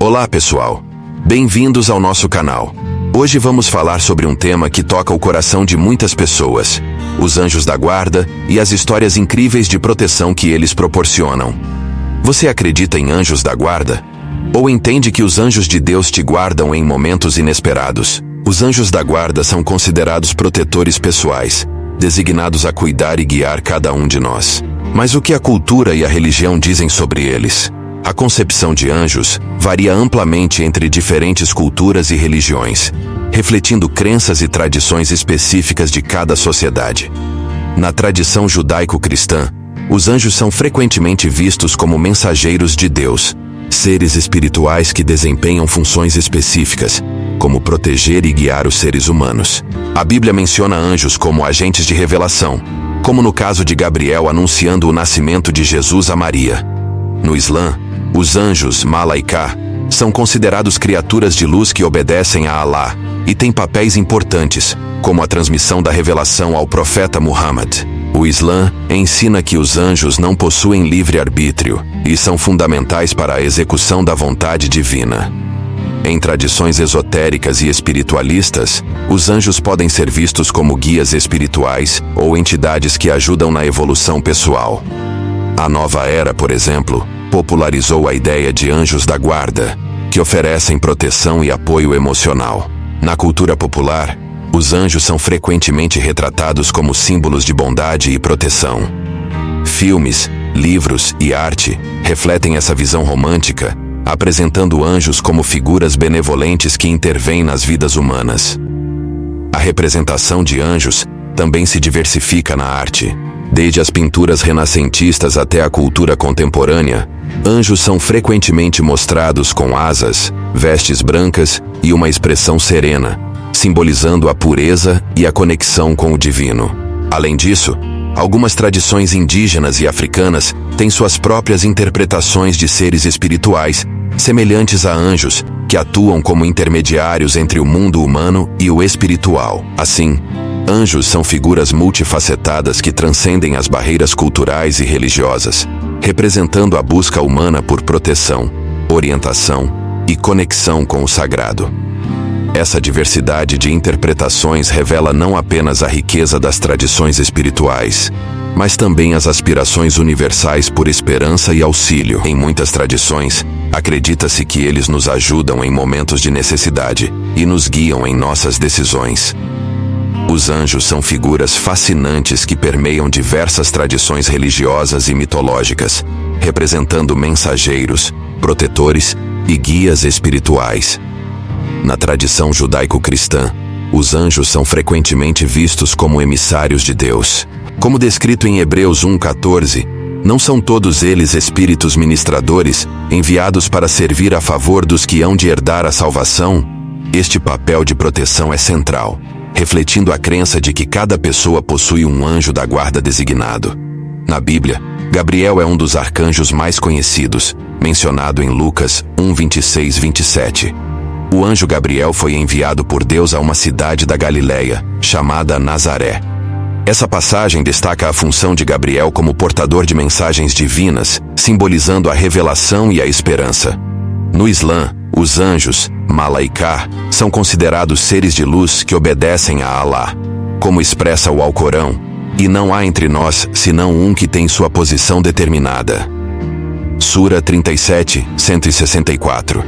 Olá, pessoal. Bem-vindos ao nosso canal. Hoje vamos falar sobre um tema que toca o coração de muitas pessoas: os anjos da guarda e as histórias incríveis de proteção que eles proporcionam. Você acredita em anjos da guarda? Ou entende que os anjos de Deus te guardam em momentos inesperados? Os anjos da guarda são considerados protetores pessoais, designados a cuidar e guiar cada um de nós. Mas o que a cultura e a religião dizem sobre eles? A concepção de anjos varia amplamente entre diferentes culturas e religiões, refletindo crenças e tradições específicas de cada sociedade. Na tradição judaico-cristã, os anjos são frequentemente vistos como mensageiros de Deus, seres espirituais que desempenham funções específicas, como proteger e guiar os seres humanos. A Bíblia menciona anjos como agentes de revelação, como no caso de Gabriel anunciando o nascimento de Jesus a Maria. No Islã, os anjos, Malaika, são considerados criaturas de luz que obedecem a Alá e têm papéis importantes, como a transmissão da revelação ao profeta Muhammad. O Islã ensina que os anjos não possuem livre-arbítrio e são fundamentais para a execução da vontade divina. Em tradições esotéricas e espiritualistas, os anjos podem ser vistos como guias espirituais ou entidades que ajudam na evolução pessoal. A Nova Era, por exemplo, popularizou a ideia de anjos da guarda, que oferecem proteção e apoio emocional. Na cultura popular, os anjos são frequentemente retratados como símbolos de bondade e proteção. Filmes, livros e arte refletem essa visão romântica, apresentando anjos como figuras benevolentes que intervêm nas vidas humanas. A representação de anjos também se diversifica na arte. Desde as pinturas renascentistas até a cultura contemporânea, anjos são frequentemente mostrados com asas, vestes brancas e uma expressão serena, simbolizando a pureza e a conexão com o divino. Além disso, algumas tradições indígenas e africanas têm suas próprias interpretações de seres espirituais, semelhantes a anjos, que atuam como intermediários entre o mundo humano e o espiritual. Assim, anjos são figuras multifacetadas que transcendem as barreiras culturais e religiosas, representando a busca humana por proteção, orientação e conexão com o sagrado. Essa diversidade de interpretações revela não apenas a riqueza das tradições espirituais, mas também as aspirações universais por esperança e auxílio. Em muitas tradições, acredita-se que eles nos ajudam em momentos de necessidade e nos guiam em nossas decisões. Os anjos são figuras fascinantes que permeiam diversas tradições religiosas e mitológicas, representando mensageiros, protetores e guias espirituais. Na tradição judaico-cristã, os anjos são frequentemente vistos como emissários de Deus. Como descrito em Hebreus 1:14, não são todos eles espíritos ministradores, enviados para servir a favor dos que hão de herdar a salvação? Este papel de proteção é central, refletindo a crença de que cada pessoa possui um anjo da guarda designado. Na Bíblia, Gabriel é um dos arcanjos mais conhecidos, mencionado em Lucas 1:26-27. O anjo Gabriel foi enviado por Deus a uma cidade da Galileia, chamada Nazaré. Essa passagem destaca a função de Gabriel como portador de mensagens divinas, simbolizando a revelação e a esperança. No Islã, os anjos, Malaika, são considerados seres de luz que obedecem a Alá. Como expressa o Alcorão, e não há entre nós senão um que tem sua posição determinada. Sura 37, 164.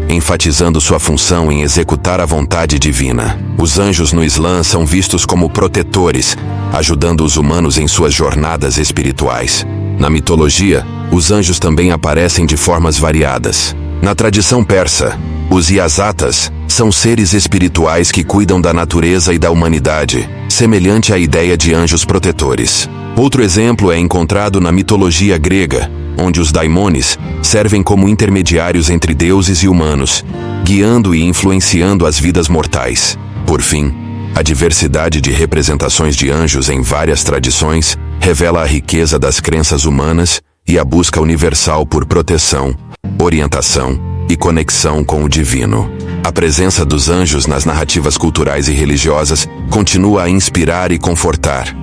Enfatizando sua função em executar a vontade divina. Os anjos no Islã são vistos como protetores, ajudando os humanos em suas jornadas espirituais. Na mitologia, os anjos também aparecem de formas variadas. Na tradição persa, os Yazatas são seres espirituais que cuidam da natureza e da humanidade, semelhante à ideia de anjos protetores. Outro exemplo é encontrado na mitologia grega, onde os daimones servem como intermediários entre deuses e humanos, guiando e influenciando as vidas mortais. Por fim, a diversidade de representações de anjos em várias tradições revela a riqueza das crenças humanas e a busca universal por proteção, orientação e conexão com o divino. A presença dos anjos nas narrativas culturais e religiosas continua a inspirar e confortar,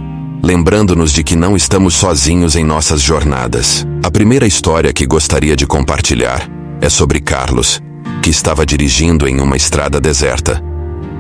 lembrando-nos de que não estamos sozinhos em nossas jornadas. A primeira história que gostaria de compartilhar é sobre Carlos, que estava dirigindo em uma estrada deserta.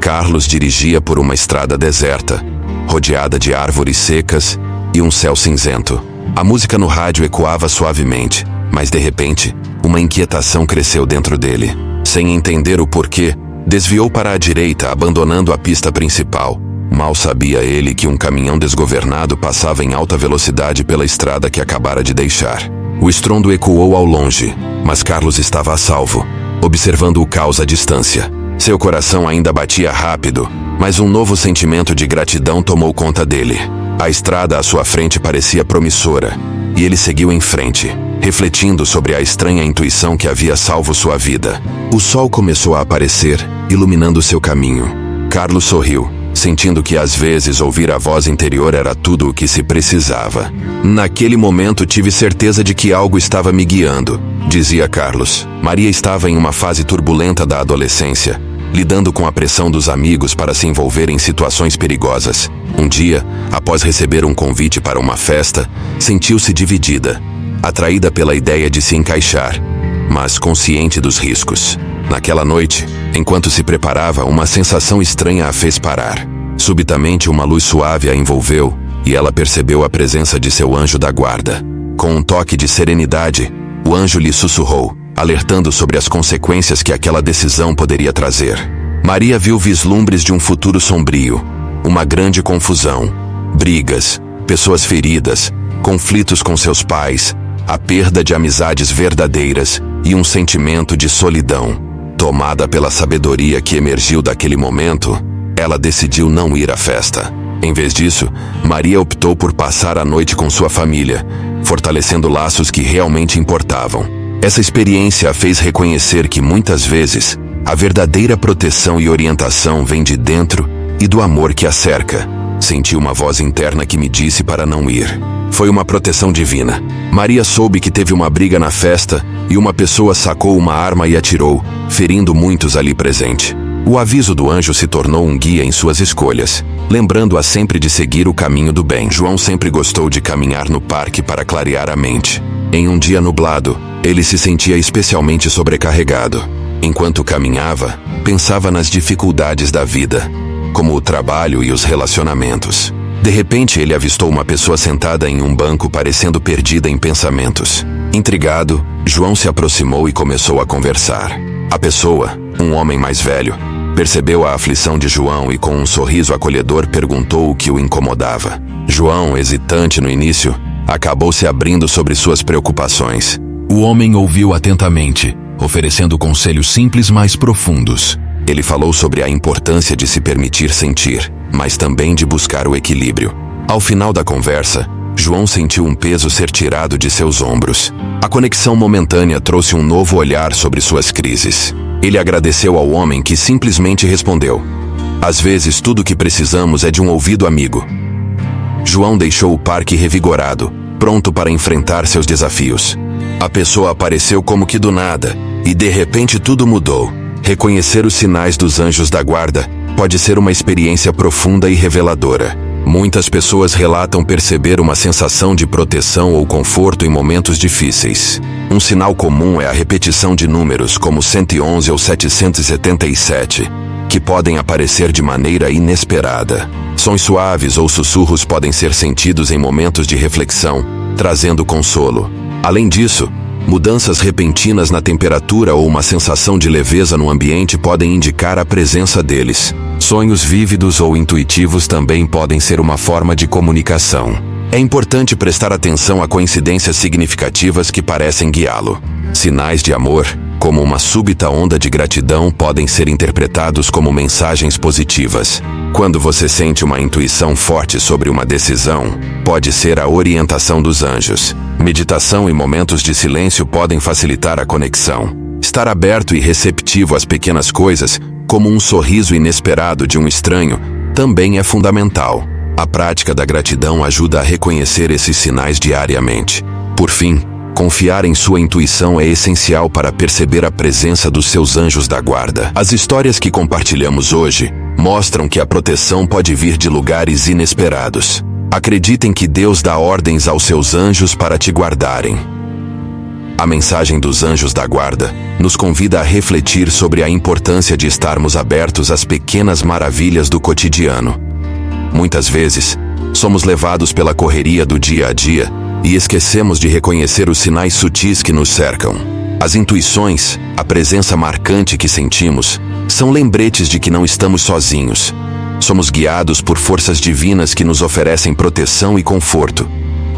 Carlos dirigia por uma estrada deserta, rodeada de árvores secas e um céu cinzento. A música no rádio ecoava suavemente, mas de repente, uma inquietação cresceu dentro dele. Sem entender o porquê, desviou para a direita, abandonando a pista principal. Mal sabia ele que um caminhão desgovernado passava em alta velocidade pela estrada que acabara de deixar. O estrondo ecoou ao longe, mas Carlos estava a salvo, observando o caos à distância. Seu coração ainda batia rápido, mas um novo sentimento de gratidão tomou conta dele. A estrada à sua frente parecia promissora, e ele seguiu em frente, refletindo sobre a estranha intuição que havia salvo sua vida. O sol começou a aparecer, iluminando seu caminho. Carlos sorriu, sentindo que às vezes ouvir a voz interior era tudo o que se precisava. Naquele momento tive certeza de que algo estava me guiando, dizia Carlos. Maria estava em uma fase turbulenta da adolescência, lidando com a pressão dos amigos para se envolver em situações perigosas. Um dia, após receber um convite para uma festa, sentiu-se dividida, atraída pela ideia de se encaixar, mas consciente dos riscos. Naquela noite, enquanto se preparava, uma sensação estranha a fez parar. Subitamente, uma luz suave a envolveu e ela percebeu a presença de seu anjo da guarda. Com um toque de serenidade, o anjo lhe sussurrou, alertando sobre as consequências que aquela decisão poderia trazer. Maria viu vislumbres de um futuro sombrio, uma grande confusão, brigas, pessoas feridas, conflitos com seus pais, a perda de amizades verdadeiras e um sentimento de solidão. Tomada pela sabedoria que emergiu daquele momento, ela decidiu não ir à festa. Em vez disso, Maria optou por passar a noite com sua família, fortalecendo laços que realmente importavam. Essa experiência a fez reconhecer que muitas vezes a verdadeira proteção e orientação vem de dentro e do amor que a cerca. Senti uma voz interna que me disse para não ir. Foi uma proteção divina. Maria soube que teve uma briga na festa e uma pessoa sacou uma arma e atirou, ferindo muitos ali presentes. O aviso do anjo se tornou um guia em suas escolhas, lembrando-a sempre de seguir o caminho do bem. João sempre gostou de caminhar no parque para clarear a mente. Em um dia nublado, ele se sentia especialmente sobrecarregado. Enquanto caminhava, pensava nas dificuldades da vida, como o trabalho e os relacionamentos. De repente, ele avistou uma pessoa sentada em um banco parecendo perdida em pensamentos. Intrigado, João se aproximou e começou a conversar. A pessoa, um homem mais velho, percebeu a aflição de João e com um sorriso acolhedor perguntou o que o incomodava. João, hesitante no início, acabou se abrindo sobre suas preocupações. O homem ouviu atentamente, oferecendo conselhos simples mais profundos. Ele falou sobre a importância de se permitir sentir, mas também de buscar o equilíbrio. Ao final da conversa, João sentiu um peso ser tirado de seus ombros. A conexão momentânea trouxe um novo olhar sobre suas crises. Ele agradeceu ao homem que simplesmente respondeu: "Às vezes tudo o que precisamos é de um ouvido amigo." João deixou o parque revigorado, pronto para enfrentar seus desafios. A pessoa apareceu como que do nada, e de repente tudo mudou. Reconhecer os sinais dos anjos da guarda pode ser uma experiência profunda e reveladora. Muitas pessoas relatam perceber uma sensação de proteção ou conforto em momentos difíceis. Um sinal comum é a repetição de números como 111 ou 777, que podem aparecer de maneira inesperada. Sons suaves ou sussurros podem ser sentidos em momentos de reflexão, trazendo consolo. Além disso, mudanças repentinas na temperatura ou uma sensação de leveza no ambiente podem indicar a presença deles. Sonhos vívidos ou intuitivos também podem ser uma forma de comunicação. É importante prestar atenção a coincidências significativas que parecem guiá-lo. Sinais de amor, como uma súbita onda de gratidão, podem ser interpretados como mensagens positivas. Quando você sente uma intuição forte sobre uma decisão, pode ser a orientação dos anjos. Meditação e momentos de silêncio podem facilitar a conexão. Estar aberto e receptivo às pequenas coisas, como um sorriso inesperado de um estranho, também é fundamental. A prática da gratidão ajuda a reconhecer esses sinais diariamente. Por fim, confiar em sua intuição é essencial para perceber a presença dos seus anjos da guarda. As histórias que compartilhamos hoje mostram que a proteção pode vir de lugares inesperados. Acreditem que Deus dá ordens aos seus anjos para te guardarem. A mensagem dos anjos da guarda nos convida a refletir sobre a importância de estarmos abertos às pequenas maravilhas do cotidiano. Muitas vezes, somos levados pela correria do dia a dia e esquecemos de reconhecer os sinais sutis que nos cercam. As intuições, a presença marcante que sentimos, são lembretes de que não estamos sozinhos. Somos guiados por forças divinas que nos oferecem proteção e conforto.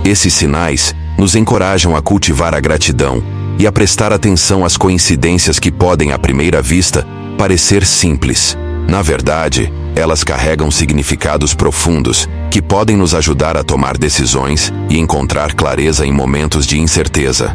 Esses sinais nos encorajam a cultivar a gratidão e a prestar atenção às coincidências que podem, à primeira vista, parecer simples. Na verdade, elas carregam significados profundos que podem nos ajudar a tomar decisões e encontrar clareza em momentos de incerteza.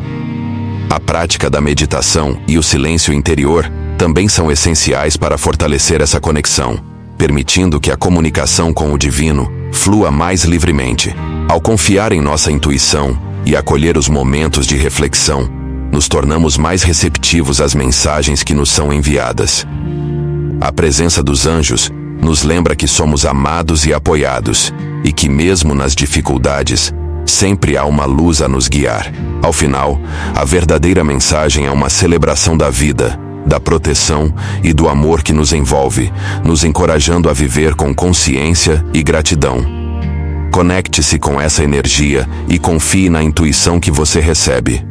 A prática da meditação e o silêncio interior também são essenciais para fortalecer essa conexão, permitindo que a comunicação com o divino flua mais livremente. Ao confiar em nossa intuição e acolher os momentos de reflexão, nos tornamos mais receptivos às mensagens que nos são enviadas. A presença dos anjos nos lembra que somos amados e apoiados, e que mesmo nas dificuldades, sempre há uma luz a nos guiar. Ao final, a verdadeira mensagem é uma celebração da vida, da proteção e do amor que nos envolve, nos encorajando a viver com consciência e gratidão. Conecte-se com essa energia e confie na intuição que você recebe.